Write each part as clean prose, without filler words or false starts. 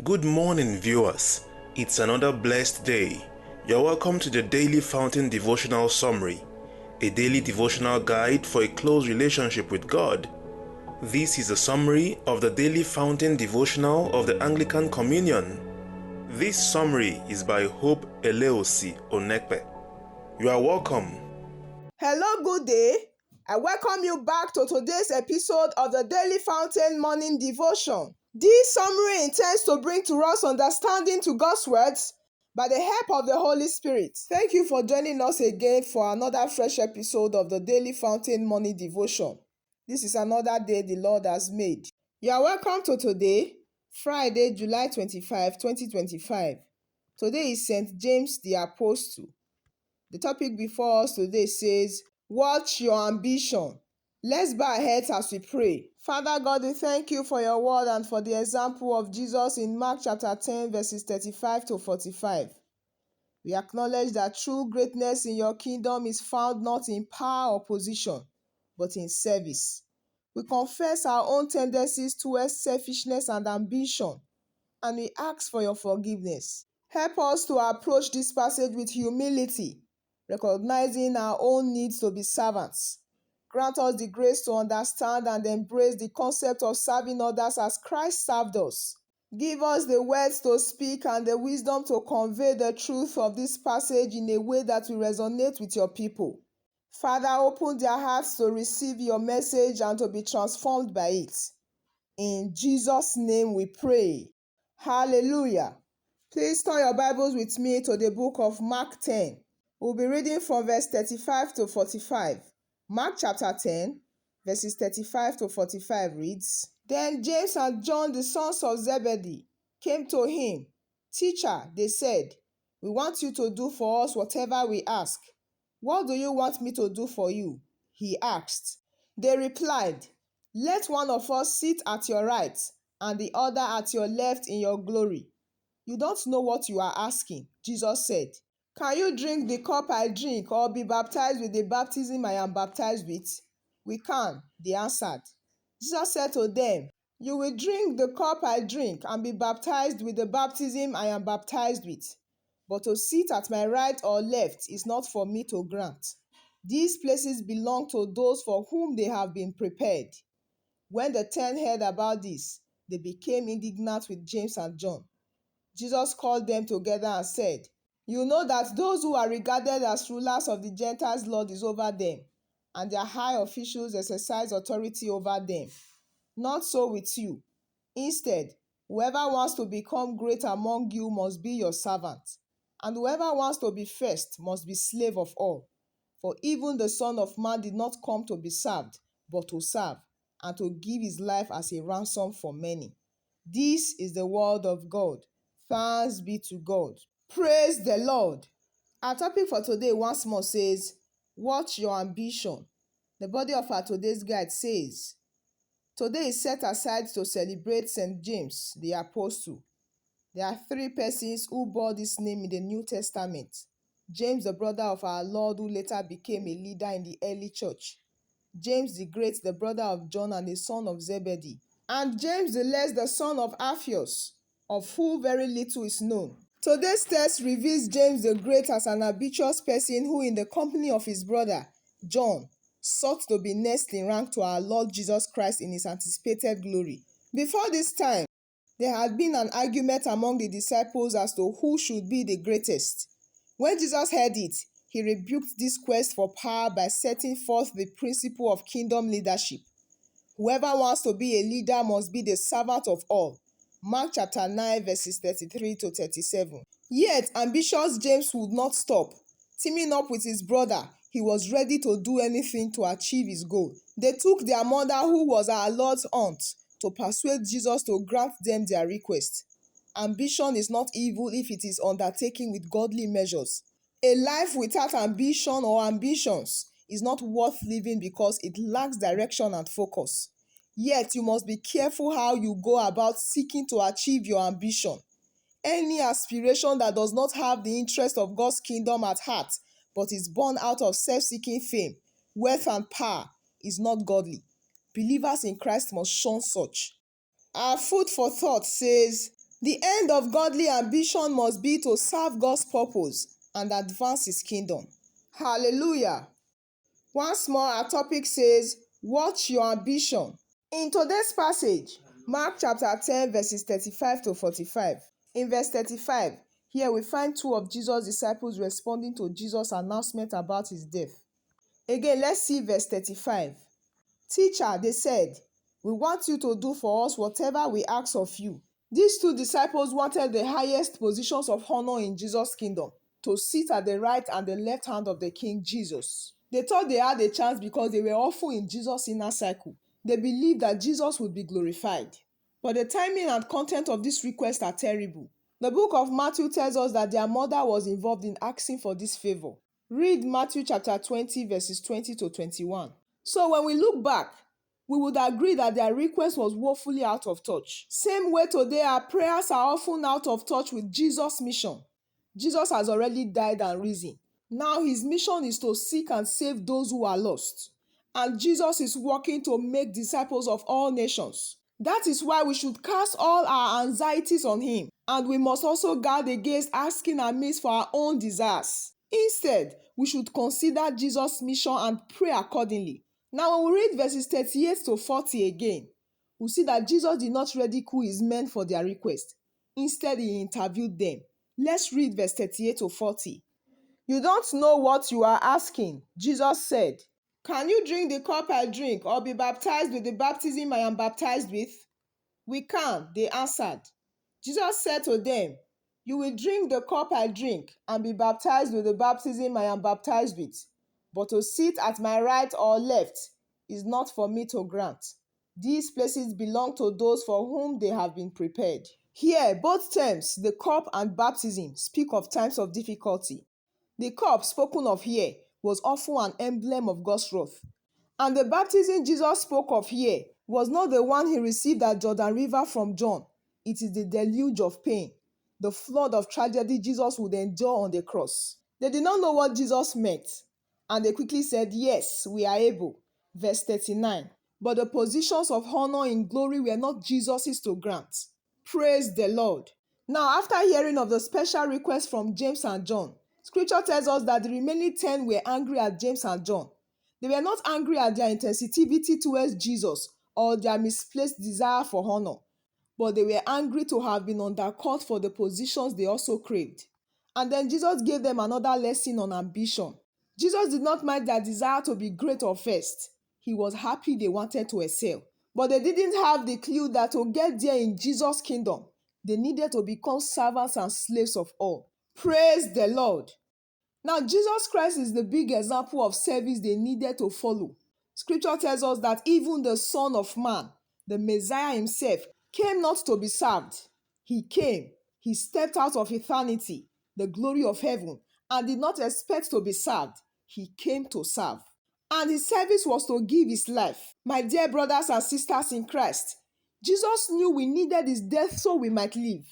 Good morning, viewers. It's another blessed day. You're welcome to the Daily Fountain Devotional Summary, a daily devotional guide for a close relationship with God. This is a summary of the Daily Fountain Devotional of the Anglican Communion. This summary is by Hope Eleosi Onekpe. You are welcome. Hello, good day. I welcome you back to today's episode of the Daily Fountain Morning Devotion. This summary intends to bring to us understanding to God's words by the help of the Holy Spirit. Thank you for joining us again for another fresh episode of the Daily Fountain Morning Devotion. This is another day the Lord has made. You are welcome to today, Friday, July 25, 2025. Today is St. James the Apostle. The topic before us today says, watch your ambition. Let's bow our heads as we pray. Father God, we thank you for your word and for the example of Jesus in Mark chapter 10, verses 35 to 45. We acknowledge that true greatness in your kingdom is found not in power or position, but in service. We confess our own tendencies towards selfishness and ambition, and we ask for your forgiveness. Help us to approach this passage with humility, recognizing our own needs to be servants. Grant us the grace to understand and embrace the concept of serving others as Christ served us. Give us the words to speak and the wisdom to convey the truth of this passage in a way that will resonate with your people. Father, open their hearts to receive your message and to be transformed by it. In Jesus' name we pray. Hallelujah. Please turn your Bibles with me to the book of Mark 10. We'll be reading from verse 35 to 45. Mark chapter 10, verses 35 to 45 reads, Then James and John, the sons of Zebedee, came to him. Teacher, they said, we want you to do for us whatever we ask. What do you want me to do for you? He asked. They replied, Let one of us sit at your right and the other at your left in your glory. You don't know what you are asking, Jesus said. Can you drink the cup I drink or be baptized with the baptism I am baptized with? We can, they answered. Jesus said to them, You will drink the cup I drink and be baptized with the baptism I am baptized with. But to sit at my right or left is not for me to grant. These places belong to those for whom they have been prepared. When the 10 heard about this, they became indignant with James and John. Jesus called them together and said, You know that those who are regarded as rulers of the Gentiles' Lord is over them, and their high officials exercise authority over them. Not so with you. Instead, whoever wants to become great among you must be your servant, and whoever wants to be first must be slave of all. For even the Son of Man did not come to be served, but to serve, and to give his life as a ransom for many. This is the word of God. Thanks be to God. Praise the Lord. Our topic for today once more says, watch your ambition. The body of our today's guide says, today is set aside to celebrate St. James, the Apostle. There are 3 persons who bore this name in the New Testament. James, the brother of our Lord, who later became a leader in the early church. James the Great, the brother of John and the son of Zebedee. And James the Less, the son of Alphaeus, of who very little is known. Today's text reveals James the Great as an ambitious person who, in the company of his brother, John, sought to be next in rank to our Lord Jesus Christ in his anticipated glory. Before this time, there had been an argument among the disciples as to who should be the greatest. When Jesus heard it, he rebuked this quest for power by setting forth the principle of kingdom leadership. Whoever wants to be a leader must be the servant of all. Mark chapter 9, verses 33 to 37. Yet, ambitious James would not stop. Teaming up with his brother, he was ready to do anything to achieve his goal. They took their mother, who was our Lord's aunt, to persuade Jesus to grant them their request. Ambition is not evil if it is undertaken with godly measures. A life without ambition or ambitions is not worth living because it lacks direction and focus. Yet you must be careful how you go about seeking to achieve your ambition. Any aspiration that does not have the interest of God's kingdom at heart, but is born out of self-seeking fame, wealth and power, is not godly. Believers in Christ must shun such. Our food for thought says, The end of godly ambition must be to serve God's purpose and advance His kingdom. Hallelujah. Once more, our topic says, watch your ambition. In today's passage, Mark chapter 10, verses 35 to 45. In verse 35, here we find two of Jesus' disciples responding to Jesus' announcement about his death. Again, let's see verse 35. Teacher, they said, we want you to do for us whatever we ask of you. These two disciples wanted the highest positions of honor in Jesus' kingdom, to sit at the right and the left hand of the King Jesus. They thought they had a chance because they were often in Jesus' inner circle. They believed that Jesus would be glorified. But the timing and content of this request are terrible. The book of Matthew tells us that their mother was involved in asking for this favor. Read Matthew chapter 20, verses 20 to 21. So when we look back, we would agree that their request was woefully out of touch. Same way today, our prayers are often out of touch with Jesus' mission. Jesus has already died and risen. Now his mission is to seek and save those who are lost. And Jesus is working to make disciples of all nations. That is why we should cast all our anxieties on him. And we must also guard against asking amiss for our own desires. Instead, we should consider Jesus' mission and pray accordingly. Now, when we read verses 38 to 40 again, we see that Jesus did not ridicule his men for their request. Instead, he interviewed them. Let's read verse 38 to 40. You don't know what you are asking, Jesus said. Can you drink the cup I drink or be baptized with the baptism I am baptized with? We can, they answered. Jesus said to them, you will drink the cup I drink and be baptized with the baptism I am baptized with. But to sit at my right or left is not for me to grant. These places belong to those for whom they have been prepared. Here, both terms, the cup and baptism, speak of times of difficulty. The cup spoken of here was often an emblem of God's wrath. And the baptism Jesus spoke of here was not the one he received at Jordan River from John. It is the deluge of pain, the flood of tragedy Jesus would endure on the cross. They did not know what Jesus meant, and they quickly said, yes, we are able. Verse 39. But the positions of honor in glory were not Jesus's to grant. Praise the Lord. Now, after hearing of the special request from James and John, Scripture tells us that the remaining 10 were angry at James and John. They were not angry at their insensitivity towards Jesus or their misplaced desire for honor, but they were angry to have been undercut for the positions they also craved. And then Jesus gave them another lesson on ambition. Jesus did not mind their desire to be great or first. He was happy they wanted to excel. But they didn't have the clue that to get there in Jesus' kingdom, they needed to become servants and slaves of all. Praise the Lord. Now, Jesus Christ is the big example of service they needed to follow. Scripture tells us that even the Son of Man, the Messiah himself, came not to be served. He came, he stepped out of eternity, the glory of heaven, and did not expect to be served. He came to serve. And his service was to give his life. My dear brothers and sisters in Christ, Jesus knew we needed his death so we might live.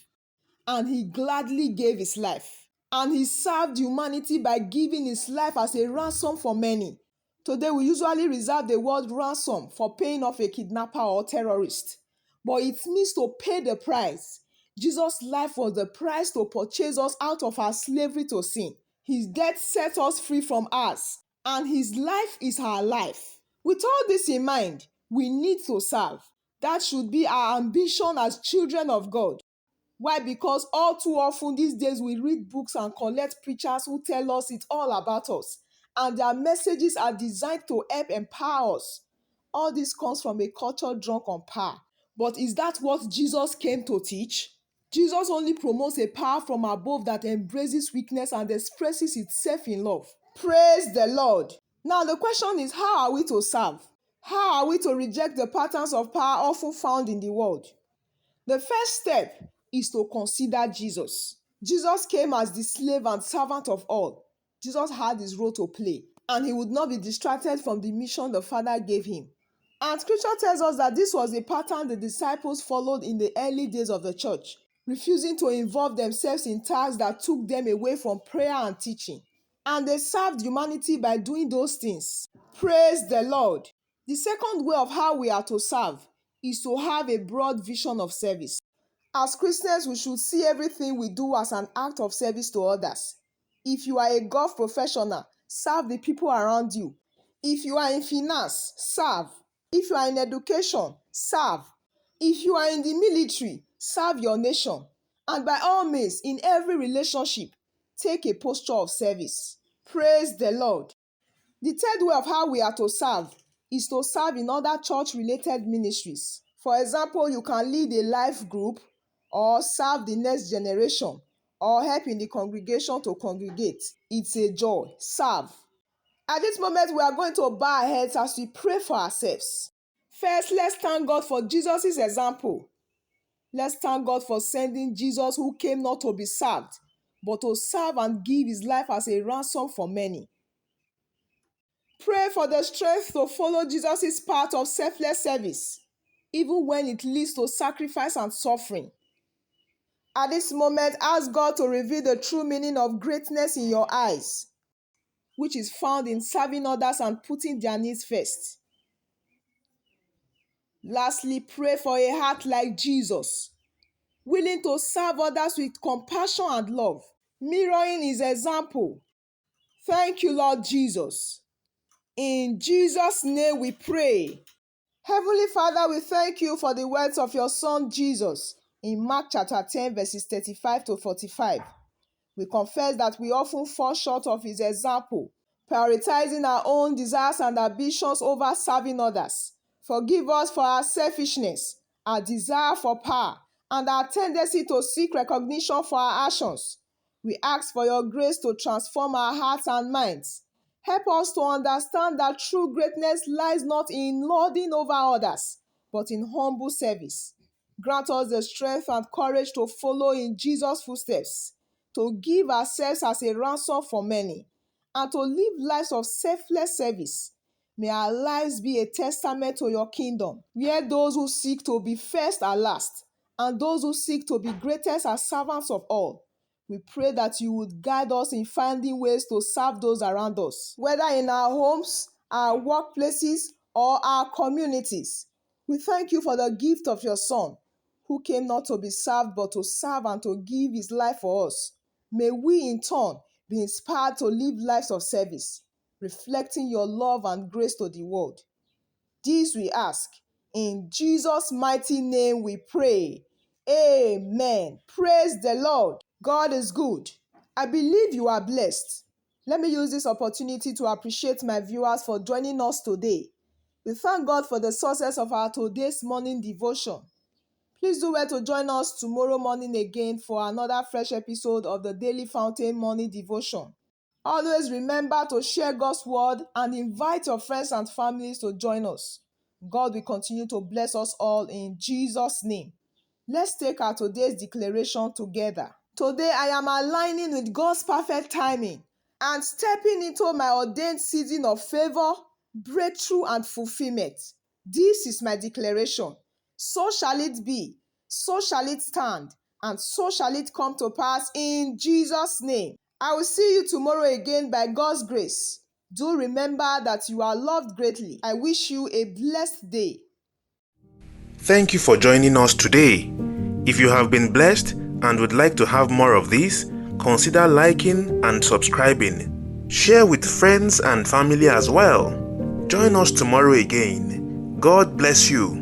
And he gladly gave his life. And he served humanity by giving his life as a ransom for many. Today, we usually reserve the word ransom for paying off a kidnapper or terrorist. But it means to pay the price. Jesus' life was the price to purchase us out of our slavery to sin. His death set us free from ours. And his life is our life. With all this in mind, we need to serve. That should be our ambition as children of God. Why? Because all too often these days we read books and collect preachers who tell us it's all about us. And their messages are designed to help empower us. All this comes from a culture drunk on power. But is that what Jesus came to teach? Jesus only promotes a power from above that embraces weakness and expresses itself in love. Praise the Lord. Now the question is, how are we to serve? How are we to reject the patterns of power often found in the world? The first step is to consider Jesus. Jesus came as the slave and servant of all. Jesus had his role to play, and he would not be distracted from the mission the Father gave him. And scripture tells us that this was a pattern the disciples followed in the early days of the church, refusing to involve themselves in tasks that took them away from prayer and teaching. And they served humanity by doing those things. Praise the Lord. The second way of how we are to serve is to have a broad vision of service. As Christians, we should see everything we do as an act of service to others. If you are a golf professional, serve the people around you. If you are in finance, serve. If you are in education, serve. If you are in the military, serve your nation. And by all means, in every relationship, take a posture of service. Praise the Lord. The third way of how we are to serve is to serve in other church-related ministries. For example, you can lead a life group, or serve the next generation, or help in the congregation to congregate. It's a joy. Serve. At this moment, we are going to bow our heads as we pray for ourselves. First, let's thank God for Jesus' example. Let's thank God for sending Jesus, who came not to be served, but to serve and give his life as a ransom for many. Pray for the strength to follow Jesus' path of selfless service, even when it leads to sacrifice and suffering. At this moment, ask God to reveal the true meaning of greatness in your eyes, which is found in serving others and putting their needs first. Lastly, pray for a heart like Jesus, willing to serve others with compassion and love, mirroring his example. Thank you, Lord Jesus. In Jesus' name we pray. Heavenly Father, we thank you for the words of your Son Jesus in Mark chapter 10, verses 35 to 45. We confess that we often fall short of his example, prioritizing our own desires and ambitions over serving others. Forgive us for our selfishness, our desire for power, and our tendency to seek recognition for our actions. We ask for your grace to transform our hearts and minds. Help us to understand that true greatness lies not in lording over others, but in humble service. Grant us the strength and courage to follow in Jesus' footsteps, to give ourselves as a ransom for many, and to live lives of selfless service. May our lives be a testament to your kingdom, where those who seek to be first are last, and those who seek to be greatest are servants of all. We pray that you would guide us in finding ways to serve those around us, whether in our homes, our workplaces, or our communities. We thank you for the gift of your Son, who came not to be served but to serve and to give his life for us. May we in turn be inspired to live lives of service, reflecting your love and grace to the world. This we ask. In Jesus' mighty name we pray. Amen. Praise the Lord. God is good. I believe you are blessed. Let me use this opportunity to appreciate my viewers for joining us today. We thank God for the success of our today's morning devotion. Please do well to join us tomorrow morning again for another fresh episode of the Daily Fountain Morning Devotion. Always remember to share God's word and invite your friends and families to join us. God will continue to bless us all in Jesus' name. Let's take our today's declaration together. Today I am aligning with God's perfect timing and stepping into my ordained season of favor, breakthrough, and fulfillment. This is my declaration. So shall it be, so shall it stand, and so shall it come to pass in Jesus' name. I will see you tomorrow again by God's grace. Do remember that you are loved greatly. I wish you a blessed day. Thank you for joining us today. If you have been blessed and would like to have more of this, consider liking and subscribing. Share with friends and family as well. Join us tomorrow again. God bless you.